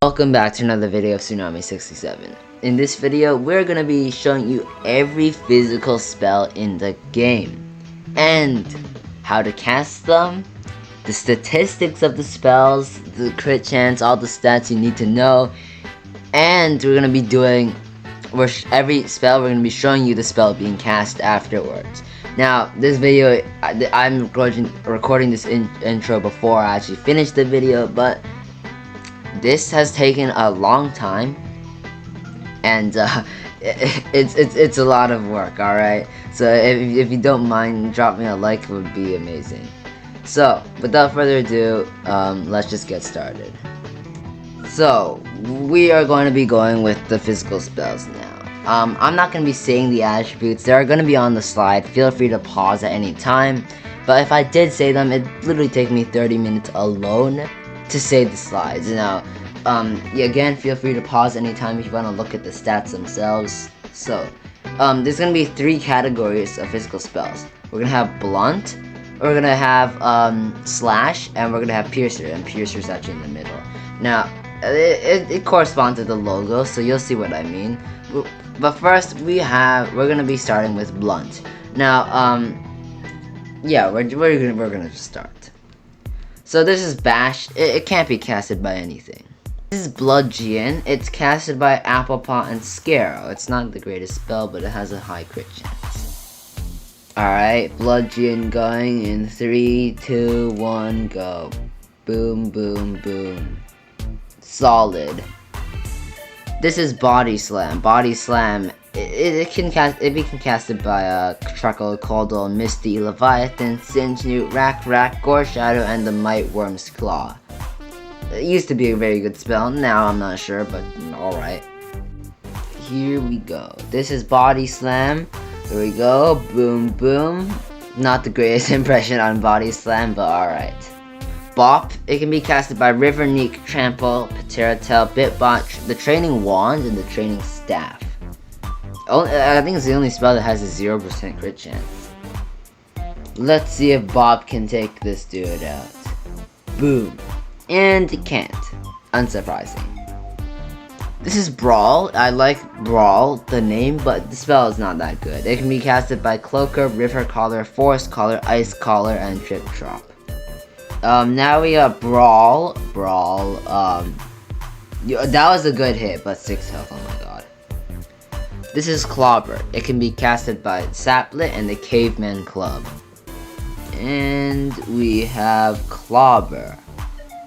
Welcome back to another video of Tsunami67. In this video, we're gonna be showing you every physical spell in the game, and how to cast them, the statistics of the spells, the crit chance, all the stats you need to know, and we're gonna be doing, every spell we're gonna be showing you the spell being cast afterwards. Now, this video, I'm recording this intro before I actually finish the video, but this has taken a long time, and it's a lot of work. All right, so if you don't mind, drop me a like, it would be amazing. So without further ado, let's just get started. So we are going to be going with the physical spells now. I'm not going to be saying the attributes. They are going to be on the slide. Feel free to pause at any time. But if I did say them, it'd literally take me 30 minutes alone to say the slides. Now, again, feel free to pause anytime if you want to look at the stats themselves. So, there's going to be 3 categories of physical spells. We're going to have Blunt, we're going to have Slash, and we're going to have Piercer, and Piercer's actually in the middle. Now, it corresponds to the logo, so you'll see what I mean. But first, we're going to be starting with Blunt. Now, yeah, we're going to start. So this is Bash. It can't be casted by anything. This is Bludgeon. It's casted by Applepot and Skewer. It's not the greatest spell, but it has a high crit chance. Alright, Bludgeon going in 3, 2, 1, go. Boom, boom, boom. Solid. This is Body Slam. Body Slam. It can be casted by Truckle, Coldle, Misty, Leviathan, Singe, Newt, Rack, Gore Shadow, and the Might Worm's Claw. It used to be a very good spell, now I'm not sure, but alright. Here we go. This is Body Slam. Here we go. Boom, boom. Not the greatest impression on Body Slam, but alright. Bop. It can be casted by Riverneek, Trample, Pateratel, Bitbot, the Training Wand, and the Training Staff. I think it's the only spell that has a 0% crit chance. Let's see if Bob can take this dude out. Boom. And it can't. Unsurprising. This is Brawl. I like Brawl, the name, but the spell is not that good. It can be casted by Cloaker, River Caller, Forest Caller, Ice Caller, and Trip Trop. Now we have Brawl. That was a good hit, but 6 health, oh my god. This is Clobber. It can be casted by Saplet and the Caveman Club. And we have Clobber.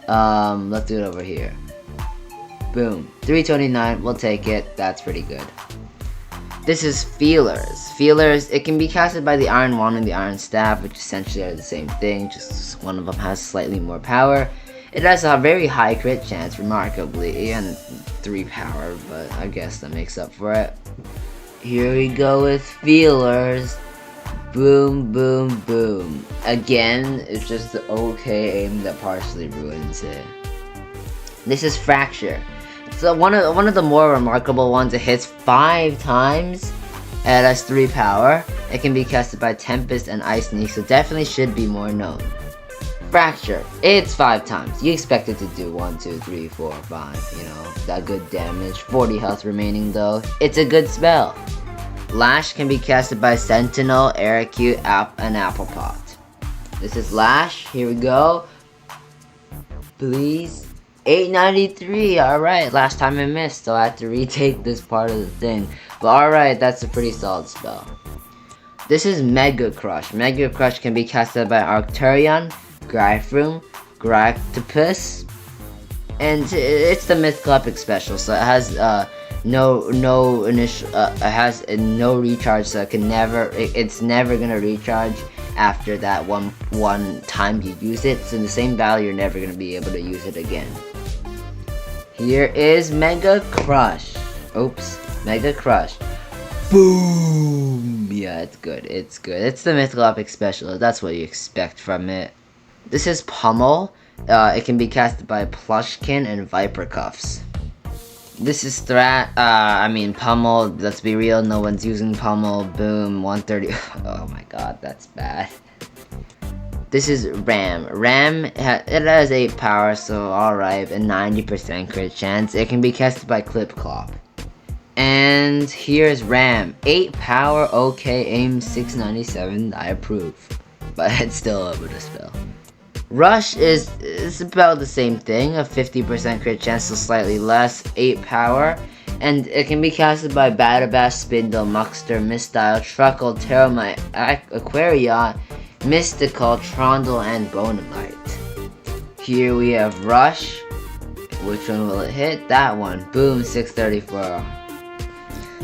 Let's do it over here. Boom. 329, we'll take it. That's pretty good. This is Feelers. Feelers, it can be casted by the Iron Wand and the Iron Staff, which essentially are the same thing, just one of them has slightly more power. It has a very high crit chance, remarkably, and 3 power, but I guess that makes up for it. Here we go with Feelers. Boom, boom, boom. Again, it's just the okay aim that partially ruins it. This is Fracture. So one of the more remarkable ones. It hits 5 times. It has 3 power. It can be casted by Tempest and Ice Sneak, so definitely should be more known. Fracture. It's 5 times. You expect it to do 1, 2, 3, 4, 5. You know, that good damage. 40 health remaining though. It's a good spell. Lash can be casted by Sentinel, Aerocute, and Applepot. This is Lash. Here we go. Please. 893. Alright, last time I missed, so I had to retake this part of the thing. But alright, that's a pretty solid spell. This is Mega Crush. Mega Crush can be casted by Arcturion, Gryphroom, Gractopus, and it's the Mythical Epic special, so it has no recharge, so it's never gonna recharge after that one time you use it. So in the same battle, you're never gonna be able to use it again. Here is Mega Crush. Oops, Mega Crush. Boom! Yeah, it's good. It's good. It's the Mythical Epic special. That's what you expect from it. This is Pummel. It can be casted by Plushkin and Viper Cuffs. This is Pummel. Let's be real, no one's using Pummel. Boom, 130. Oh my god, that's bad. This is Ram. It has 8 power, so alright, a 90% crit chance. It can be casted by Clip Clop. And here's Ram. 8 power, okay, aim 697, I approve. But it's still able to spell. Rush is about the same thing, a 50% crit chance, so slightly less, 8 power. And it can be casted by Bash, Spindle, Muckster, Mistile, Truckle, Terramite, Aquaria, Mystical, Trondle, and Bonemite. Here we have Rush. Which one will it hit? That one. Boom, 634.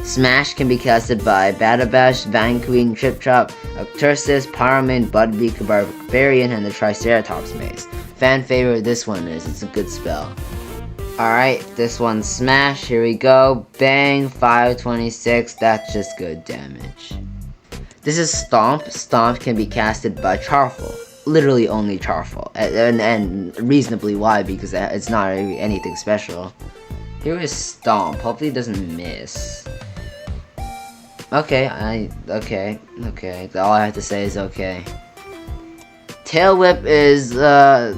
Smash can be casted by Bash, Vanqueen, Trip Chop, Uptursis, Pyroman, Budbeak, Barbarian, and the Triceratops Maze. Fan favorite this one is. It's a good spell. Alright, this one's Smash. Here we go. Bang, 526. That's just good damage. This is Stomp. Stomp can be casted by Charfel. Literally only Charfel. And reasonably why, because it's not anything special. Here is Stomp. Hopefully it doesn't miss. Okay, okay. All I have to say is okay. Tail Whip is, I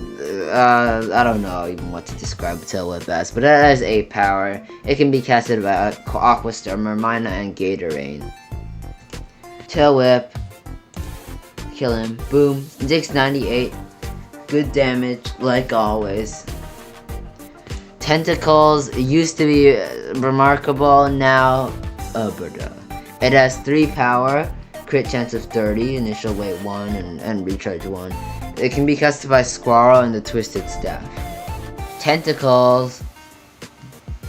don't know even what to describe Tail Whip as, but it has 8 power. It can be casted by Aqua Storm, Mina, and Gatorade. Tail Whip. Kill him. Boom. 698. Good damage, like always. Tentacles used to be remarkable, now Uberda. It has 3 power, crit chance of 30, initial weight 1, and recharge 1. It can be casted by Squirrel and the Twisted Staff. Tentacles.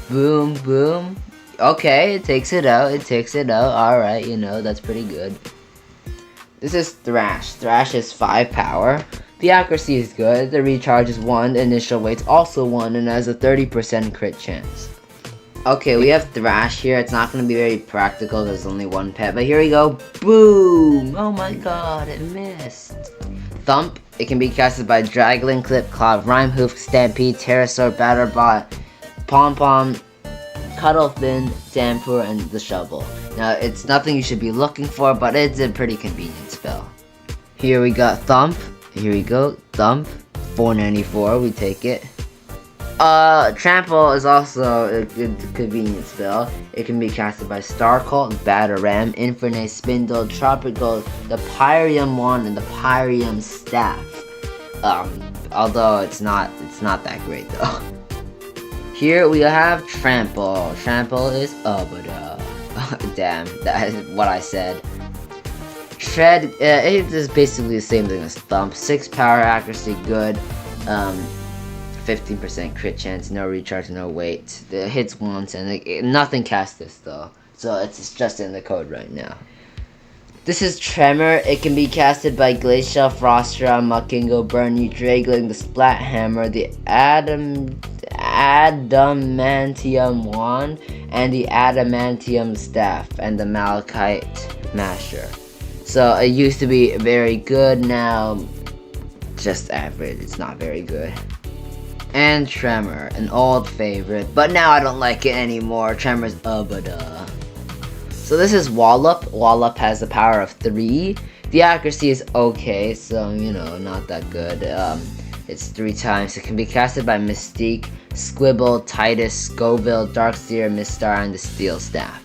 Boom, boom. Okay, it takes it out, alright, you know, that's pretty good. This is Thrash. Thrash is 5 power. The accuracy is good, the recharge is 1, the initial weight's also 1, and has a 30% crit chance. Okay, we have Thrash here. It's not going to be very practical, there's only 1 pet, but here we go. Boom! Oh my god, it missed. Thump. It can be casted by Dragling, Clip Clop, Rhyme Hoof, Stampede, Pterosaur, Batterbot, Pom Pom, Cuddlefin, Damper, and the Shovel. Now, it's nothing you should be looking for, but it's a pretty convenient spell. Here we got Thump. Here we go. Thump. 494. We take it. Trample is also a good convenient spell. It can be casted by Starcult, Batteram, Infernape, Spindle, Tropical, the Pyrium Wand, and the Pyrium Staff. Although it's not that great though. Here we have Trample. Trample is Uberda. Damn, that is what I said. Tread, it is basically the same thing as Thump. 6 power, accuracy good. 15% crit chance, no recharge, no weight. It hits once, and nothing casts this though. So it's just in the code right now. This is Tremor. It can be casted by Glacial, Frostra, Muckingo, Burny, Dragling, the Splat Hammer, the Adamantium Wand, and the Adamantium Staff, and the Malachite Masher. So it used to be very good, now just average. It's not very good. And Tremor, an old favorite, but now I don't like it anymore. Tremor's Uberda. So this is Wallop. Wallop has a power of 3. The accuracy is okay, so you know, not that good. It's 3 times. It can be casted by Mystique, Squibble, Titus, Scoville, Darkseer, Mistar, and the Steel Staff.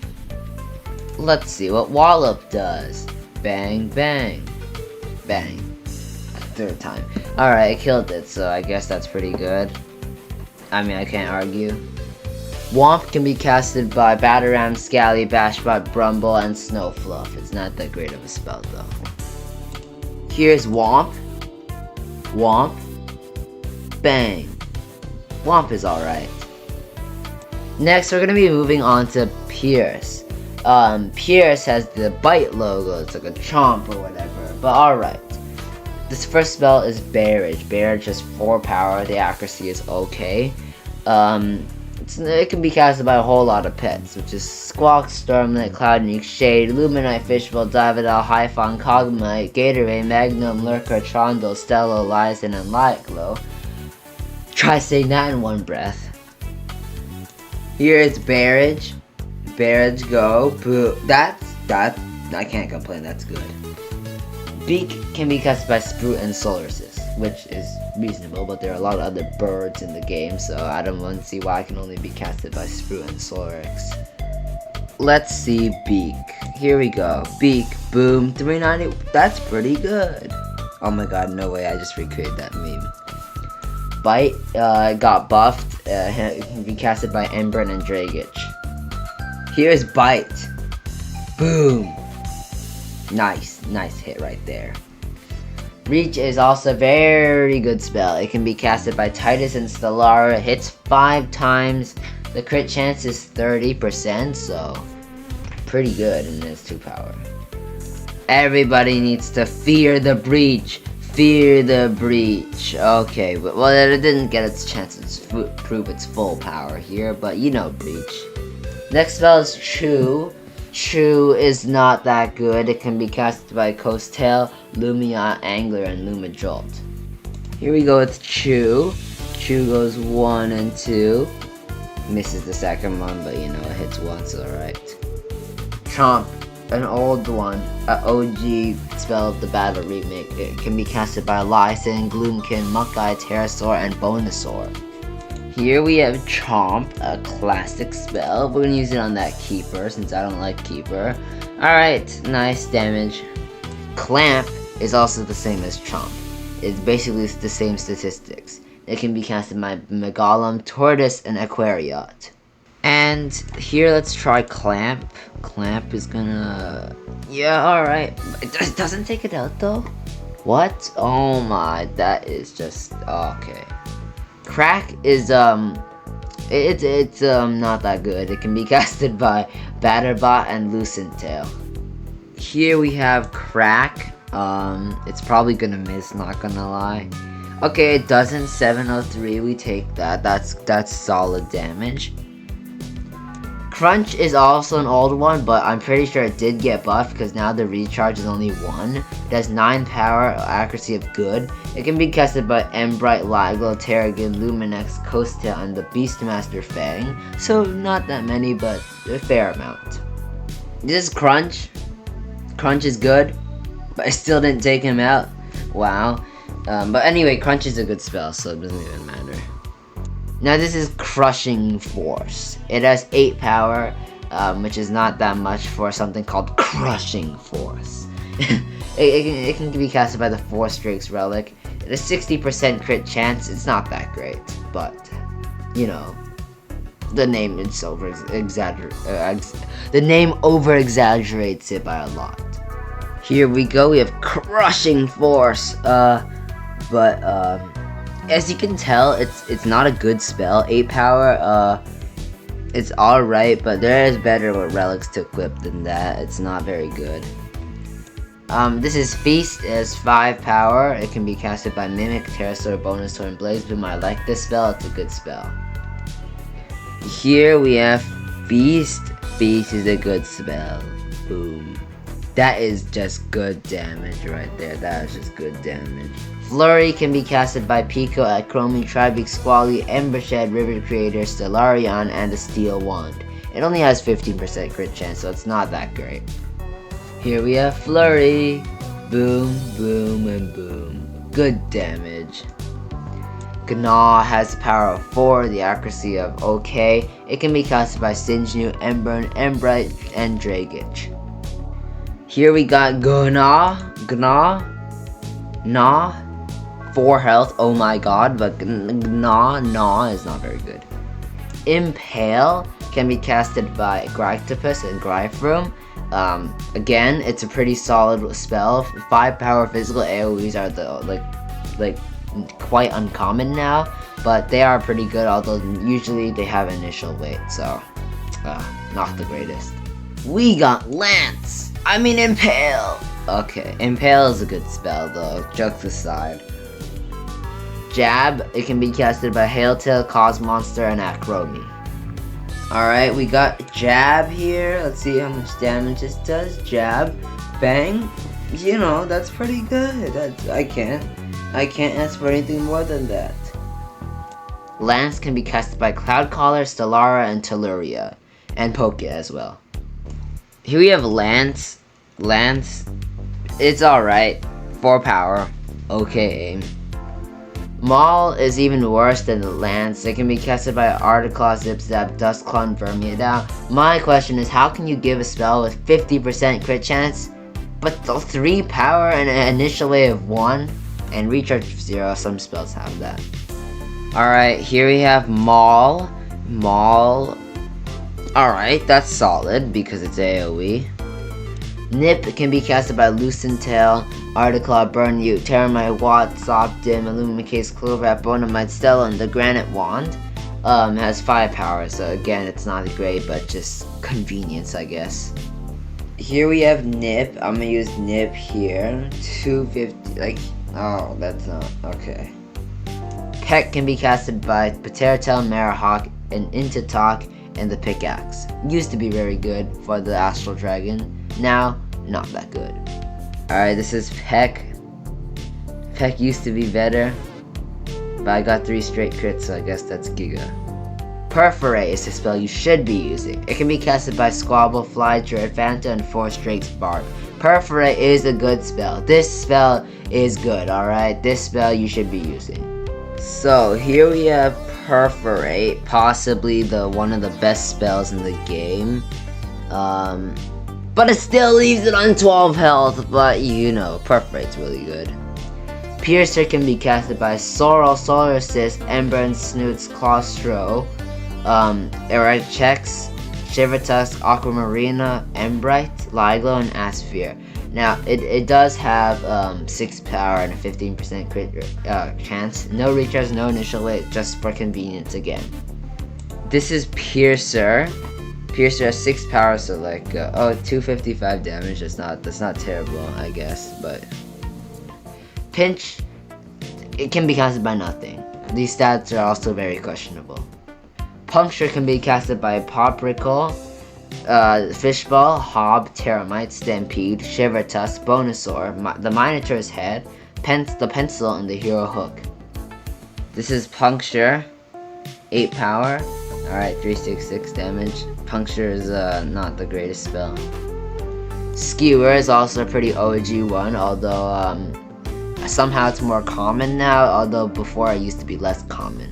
Let's see what Wallop does. Bang, bang, bang. 3rd time. Alright, I killed it, so I guess that's pretty good. I mean, I can't argue. Whomp can be casted by Batteram, Scally, Bashbot, Brumble, and Snowfluff. It's not that great of a spell, though. Here's Whomp. Whomp. Bang. Whomp is alright. Next, we're going to be moving on to Pierce. Pierce has the Bite logo. It's like a Chomp or whatever, but alright. This first spell is Barrage. Barrage has 4 power. The accuracy is okay. It can be casted by a whole lot of pets, which is Squawk, Stormlight, Cloudneek, Shade, Luminite, Fishbowl, Davidal, Hyphon, Cogmite, Gatorade, Magnum, Lurker, Trondle, Stello, Lyson, and Light-Glow. Try saying that in one breath. Here it's Barrage. Barrage, go. Boo. I can't complain, that's good. Beak can be cast by Sprout and Solaris, which is reasonable, but there are a lot of other birds in the game, so I don't want to see why I can only be casted by Sprout and Solaris. Let's see Beak. Here we go. Beak, boom, 390. That's pretty good. Oh my god, no way, I just recreated that meme. Bite got buffed, can be casted by Ember and Dragage. Here's Bite. Boom. Nice hit right there. Reach is also a very good spell. It can be casted by Titus and Stellara. It hits 5 times. The crit chance is 30%, so pretty good, and it's 2 power. Everybody needs to fear the breach. Fear the breach. Okay, well, it didn't get its chance to prove its full power here, but you know breach. Next spell is Chew. Chew is not that good. It can be casted by Coast Tail, Lumia Angler, and Luma Jolt. Here we go with Chew. Chew goes 1 and 2. Misses the second one, but you know, it hits once, alright. Chomp, an old one, an OG spell of the Battle Remake. It can be casted by Lyson, Gloomkin, Muckeye, Pterosaur, and Bonasaur. Here we have Chomp, a classic spell. We're gonna use it on that Keeper since I don't like Keeper. Alright, nice damage. Clamp is also the same as Chomp. It's basically the same statistics. It can be casted by Megalum, Tortoise, and Aquariot. And here let's try Clamp. Clamp is gonna... yeah, alright. It doesn't take it out though? What? Oh my, that is just... okay. Crack is it's not that good. It can be casted by Batterbot and Lucent Tail. Here we have Crack. It's probably gonna miss, not gonna lie. Okay, it doesn't. 703, we take that. That's solid damage. Crunch is also an old one, but I'm pretty sure it did get buffed because now the recharge is only 1. It has 9 power, accuracy of good. It can be casted by Embright, Laglo, Terragon, Luminex, Coastail, and the Beastmaster Fang. So not that many, but a fair amount. This is Crunch. Crunch is good, but I still didn't take him out. Wow. But anyway, Crunch is a good spell, so it doesn't even matter. Now this is Crushing Force. It has 8 power, which is not that much for something called Crushing Force. it can be casted by the Force Drake's Relic. It has 60% crit chance. It's not that great, but you know, the name is the name over exaggerates it by a lot. Here we go. We have Crushing Force. As you can tell, it's not a good spell. 8 power, it's alright, but there is better with relics to equip than that. It's not very good. This is Feast. It has 5 power. It can be casted by Mimic, Pterosaur, Bonasaur, and Blaze Boom. I like this spell. It's a good spell. Here we have Feast. Feast is a good spell. Boom. That is just good damage right there. That is just good damage. Flurry can be casted by Pico, Acromi, Tribeak, Squally, Embershed, River Creator, Stellarion, and the Steel Wand. It only has 15% crit chance, so it's not that great. Here we have Flurry. Boom, boom, and boom. Good damage. Gnaw has the power of 4, the accuracy of OK. It can be casted by Singenew, Emburn, Embright, and Dragage. Here we got Gnaw, 4 health, oh my god, but Gnaw is not very good. Impale can be casted by Gryctopus and Gryphroom. Again, it's a pretty solid spell. 5 power physical AoEs are the quite uncommon now, but they are pretty good, although usually they have initial weight, so not the greatest. We got Impale! Okay, Impale is a good spell though, jokes aside. Jab, it can be casted by Hailtail, Cosmonster, and Acromi. Alright, we got Jab here. Let's see how much damage this does. Jab, bang. You know, that's pretty good. I can't ask for anything more than that. Lance can be casted by Cloudcaller, Stellara, and Telluria. And Poke as well. Here we have Lance. Lance, it's alright. 4 power. Okay. Maul is even worse than the Lance. It can be casted by Articlaw, Zip Zap, Dust Clone, Vermia. Now, my question is, how can you give a spell with 50% crit chance, but the 3 power and an initial wave of 1, and recharge of 0? Some spells have that. Alright, here we have Maul. Alright, that's solid because it's AoE. Nip can be casted by Loosen Tail, Articlaw, Burn You, Terramite, Watt, Sop Dim, Illuminate, Clover, Bonamite, Stella, and the Granite Wand. Has 5 power, so again, it's not great, but just convenience, I guess. Here we have Nip. I'm gonna use Nip here. 250, like, oh, that's not, okay. Peck can be casted by Pateratel, Marahawk, and Intatalk, and the Pickaxe. Used to be very good for the Astral Dragon. Now, not that good. Alright, this is Peck. Peck used to be better, but I got 3 straight crits, so I guess that's Giga. Perforate is the spell you should be using. It can be casted by Squabble, Fly, Druid, Fanta, and 4 Strake's Bark. Perforate is a good spell. This spell is good, alright? This spell you should be using. So, here we have Perforate, possibly one of the best spells in the game. But it still leaves it on 12 health, but you know, Perforate's really good. Piercer can be casted by Sorrel, Solar Assist, Ember and Snoots, Claustro, Erect Checks, Shiver Tusk, Aquamarina, Embrite, Liglo, and Asphere. Now, it does have 6 power and a 15% crit chance. No recharge, no initial weight, just for convenience again. This is Piercer. Piercer has 6 power, so like, 255 damage. That's not terrible, I guess, but Pinch, it can be casted by nothing. These stats are also very questionable. Puncture can be casted by Poprickle, Fishball, Hob, Terramite, Stampede, Shiver Tusk, Bonusaur, the Minotaur's Head, the Pencil, and the Hero Hook. This is Puncture, 8 power. Alright, 366 damage. Puncture is not the greatest spell. Skewer is also a pretty OG one, although somehow it's more common now, although before it used to be less common.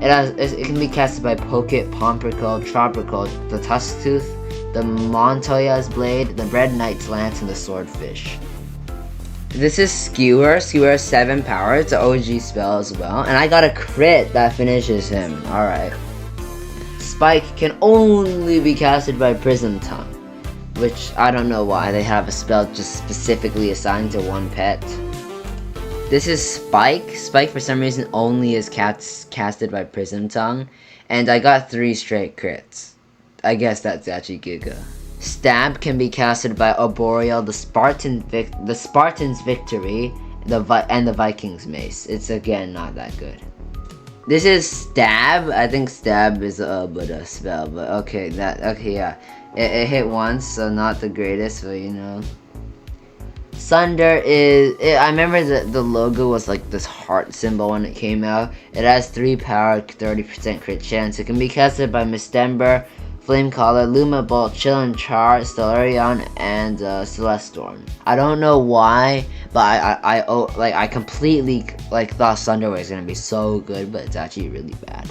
It can be casted by Pocket, Pompricle, Tropical, the Tusk Tooth, the Montoya's Blade, the Red Knight's Lance, and the Swordfish. This is Skewer. Skewer has 7 power. It's an OG spell as well. And I got a crit that finishes him. Alright. Spike can only be casted by Prism Tongue, which I don't know why they have a spell just specifically assigned to one pet. This is Spike. Spike for some reason only is casted by Prism Tongue, and I got 3 straight crits. I guess that's actually Giga. Stab can be casted by Arboreal, the Spartan's Victory, and the Viking's Mace. It's again not that good. This is Stab. I think Stab is a spell, but okay, yeah. It hit once, so not the greatest, but you know. Sunder I remember the logo was like this heart symbol when it came out. It has 3 power, 30% crit chance. It can be casted by Mistember, Flamecaller, Luma Bolt, Chillin' Char, Stellarion, and Celestorm. I don't know why, but I completely thought Sunder was gonna be so good, but it's actually really bad.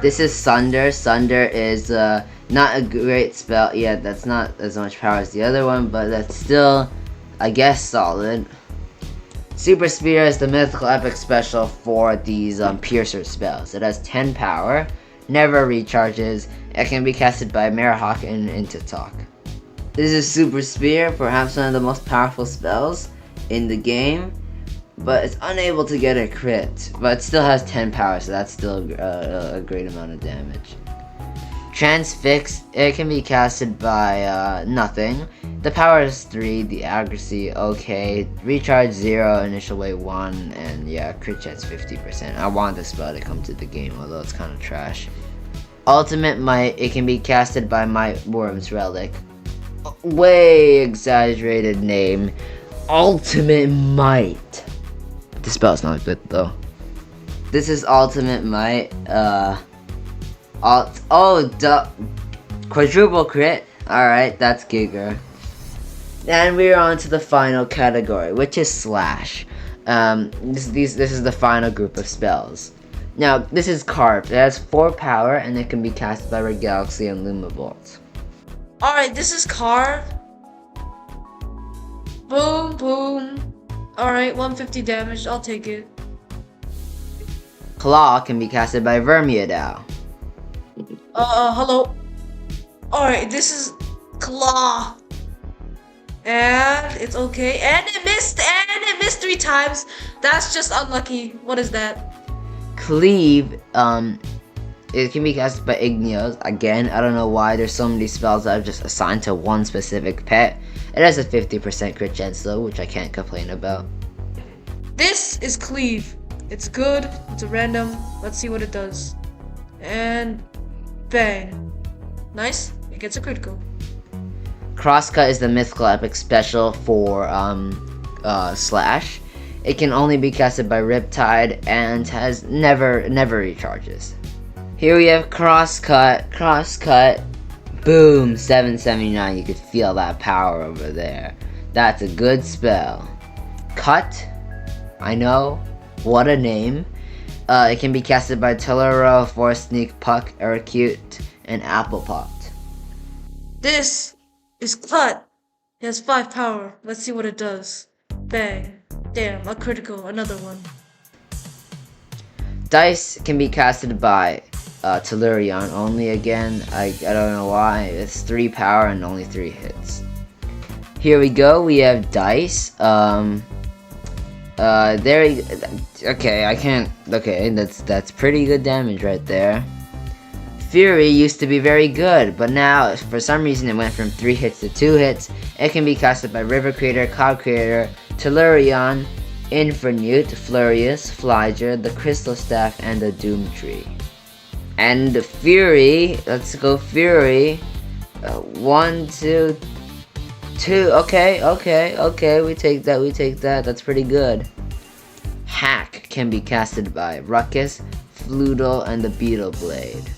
This is Sunder. Sunder is not a great spell. Yeah, that's not as much power as the other one, but that's still, I guess, solid. Super Spear is the mythical epic special for these Piercer spells. It has 10 power, never recharges. It can be casted by Marahawk and Intatalk. This is Super Spear, perhaps one of the most powerful spells in the game, but it's unable to get a crit, but it still has 10 power, so that's still a great amount of damage. Transfix, it can be casted by nothing. The power is 3, the accuracy okay, recharge 0, initial weight 1, and yeah, crit chance 50%. I want this spell to come to the game, although it's kind of trash. Ultimate Might, it can be casted by Might Worm's Relic. Way exaggerated name. Ultimate Might. This spell's not good though. This is Ultimate Might. Quadruple crit. Alright, that's Giga. And we're on to the final category, which is Slash. This is the final group of spells. Now, this is Carve. It has 4 power, and it can be cast by Red Galaxy and Lumavolt. Alright, this is Carve. Boom, boom. Alright, 150 damage, I'll take it. Claw can be casted by Vermiodow. Hello. Alright, this is Claw. And it's okay. And it missed! And it missed 3 times! That's just unlucky. What is that? Cleave, it can be casted by Igneos. Again, I don't know why there's so many spells that are just assigned to one specific pet. It has a 50% crit chance though, which I can't complain about. This is Cleave. It's good. It's a random. Let's see what it does. And bang. Nice. It gets a critical. Crosscut is the mythical epic special for Slash. It can only be casted by Riptide and has never recharges. Here we have Crosscut. Boom, 779. You could feel that power over there. That's a good spell. Cut. I know. What a name. It can be casted by Tellero, Force Sneak, Puck, Eracute, and Applepot. This is Cut. It has 5 power. Let's see what it does. Bang. Damn, a critical. Another one. Dice can be casted by Tellurion only again. I don't know why. It's 3 power and only 3 hits. Here we go. We have Dice. That's pretty good damage right there. Fury used to be very good, but now for some reason it went from 3 hits to 2 hits. It can be casted by River Creator, Cloud Creator, Tellurion, Infernute, Flurious, Flyger, the Crystal Staff, and the Doom Tree. And Fury, let's go Fury. 1, 2, 2. Okay. We take that. That's pretty good. Hack can be casted by Ruckus, Floodle, and the Beetle Blade.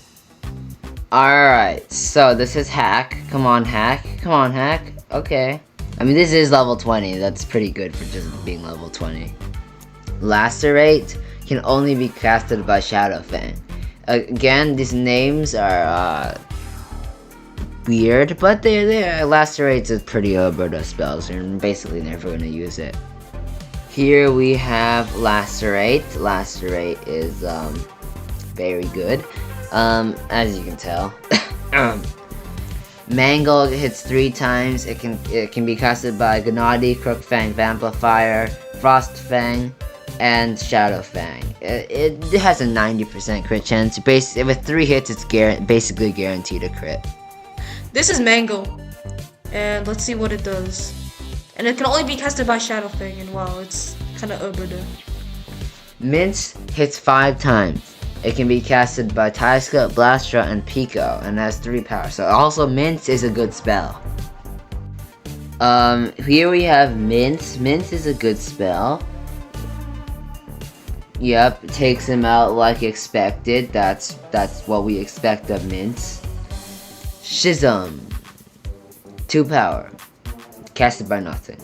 Alright, so this is Hack. Come on, Hack. Okay. I mean, this is level 20. That's pretty good for just being level 20. Lacerate can only be casted by Shadowfang. Again, these names are weird, but they're Lacerate's a pretty Alberta spell, so you're basically never going to use it. Here we have Lacerate. Lacerate is very good. As you can tell. Mangle hits 3 times. It can be casted by Gnaw, Crookfang, Vamplifier, Frostfang, and Shadowfang. It has a 90% crit chance. With 3 hits, it's basically guaranteed a crit. This is Mangle. And let's see what it does. And it can only be casted by Shadowfang, and wow, it's kinda Alberta. Mince hits 5 times. It can be casted by Tyska, Blastra, and Pico, and has 3 power. So also Mince is a good spell. Here we have Mince. Mince is a good spell. Yep, takes him out like expected. That's what we expect of Mince. Schism. 2 power. Casted by nothing.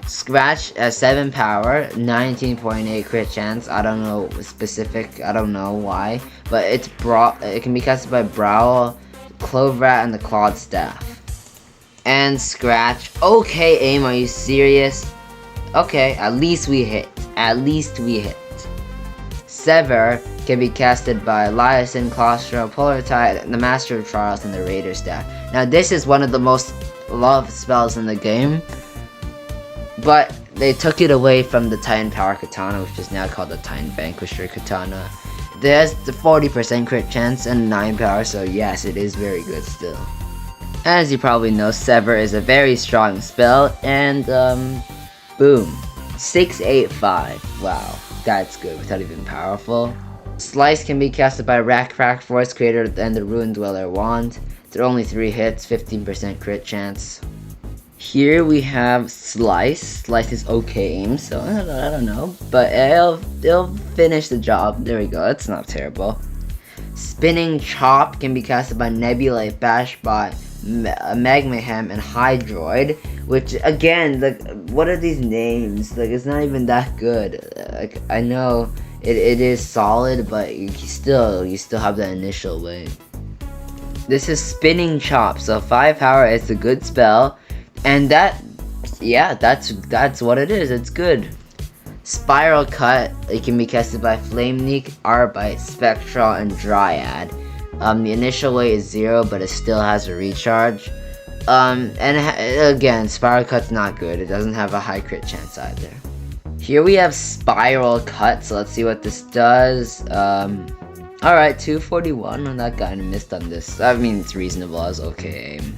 Scratch has 7 power, 19.8 crit chance. I don't know specific. I don't know why, but it's Brawl. It can be casted by Brawl, Clover, and the Clawed Staff. And Scratch. Okay, aim. Are you serious? Okay, at least we hit. Sever can be casted by Liason, Claustro, Polar Tide, the Master of Trials, and the Raider Staff. Now this is one of the most loved spells in the game. But they took it away from the Titan Power Katana, which is now called the Titan Vanquisher Katana. It has the 40% crit chance and 9 power, so yes, it is very good still. As you probably know, Sever is a very strong spell, and boom. 685. Wow, that's good without even powerful. Slice can be casted by Rack, Force Creator, and the Ruin Dweller Wand. There are only 3 hits, 15% crit chance. Here we have Slice. Slice is okay aim, so I don't know, but it'll finish the job. There we go. That's not terrible. Spinning Chop can be casted by Nebula, Bashbot, Magmahem, and Hydroid. which again, like, what are these names? Like, it's not even that good. Like, I know it is solid, but you still have that initial weight. This is Spinning Chop, so 5 power. It's a good spell, and that's what it is. It's good. Spiral Cut. It can be casted by Flame Neek, Arbite, Spectral, and Dryad. The initial weight is 0, but it still has a recharge. Again, Spiral Cut's not good. It doesn't have a high crit chance either. Here we have Spiral Cut, so let's see what this does. Alright, 241 on that guy, and missed on this. I mean, it's reasonable. I was okay aim.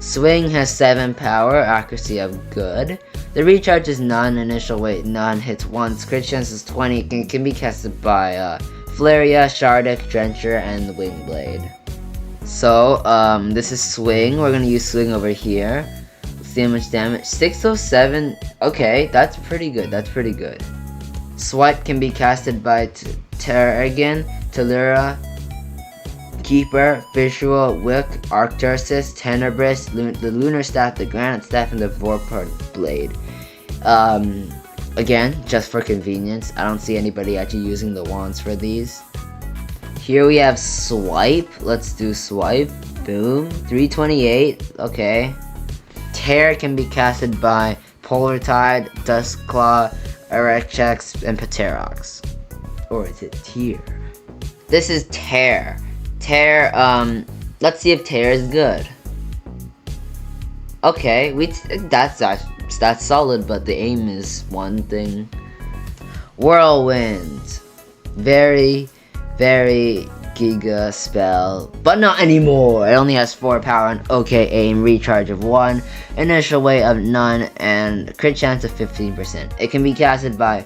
Swing has 7 power, accuracy of good. The recharge is none, initial weight none, hits once, crit chance is 20, can be casted by Flurry, Shardic, Drencher, and the Wing Blade. So, this is Swing. We're gonna use Swing over here. Let's see how much damage. 607. Okay, that's pretty good. That's pretty good. Swipe can be casted by Terragon, Tellura, Keeper, Visual, Wick, Arcturus, Tenebris, the Lunar Staff, the Granite Staff, and the Vorpal Blade. Again, just for convenience. I don't see anybody actually using the wands for these. Here we have Swipe. Let's do Swipe. Boom. 328. Okay. Tear can be casted by Polar Tide, Duskclaw, Erecchex, and Paterox. Or is it Tear? This is Tear. Tear, let's see if Tear is good. Okay, that's solid, but the aim is one thing. Whirlwind. Very giga spell, but not anymore. It only has 4 power and okay aim, recharge of 1, initial weight of none, and crit chance of 15%. It can be casted by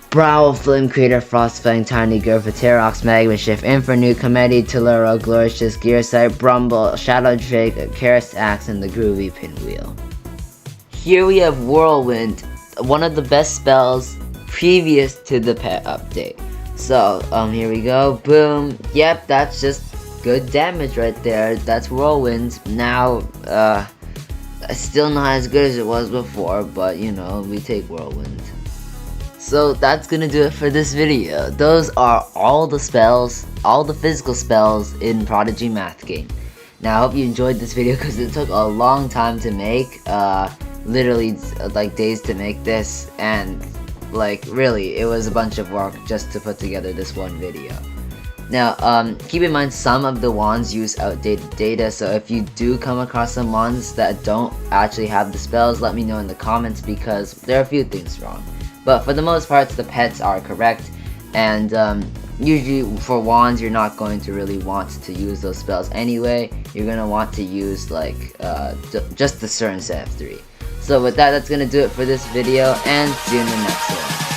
Brawl, Flame Creator, Frostfang, Tiny Girl, Paterox, Magma Shift, Infernu, Comedy, Tellura, Glorious, Gearsight, Brumble, Shadow Drake, Karis Axe, and the Groovy Pinwheel. Here we have Whirlwind, one of the best spells previous to the pet update. So, here we go. Boom. Yep, that's just good damage right there. That's Whirlwind. Now, still not as good as it was before, but, you know, we take Whirlwind. So, that's gonna do it for this video. Those are all the spells, all the physical spells in Prodigy Math Game. Now, I hope you enjoyed this video because it took a long time to make. Literally, like, days to make this, and like, really, it was a bunch of work just to put together this one video. Now, keep in mind some of the wands use outdated data, so if you do come across some wands that don't actually have the spells, let me know in the comments because there are a few things wrong. But for the most part, the pets are correct, and usually for wands, you're not going to really want to use those spells anyway. You're going to want to use, like, just the certain set of 3. So with that, that's going to do it for this video, and see you in the next one.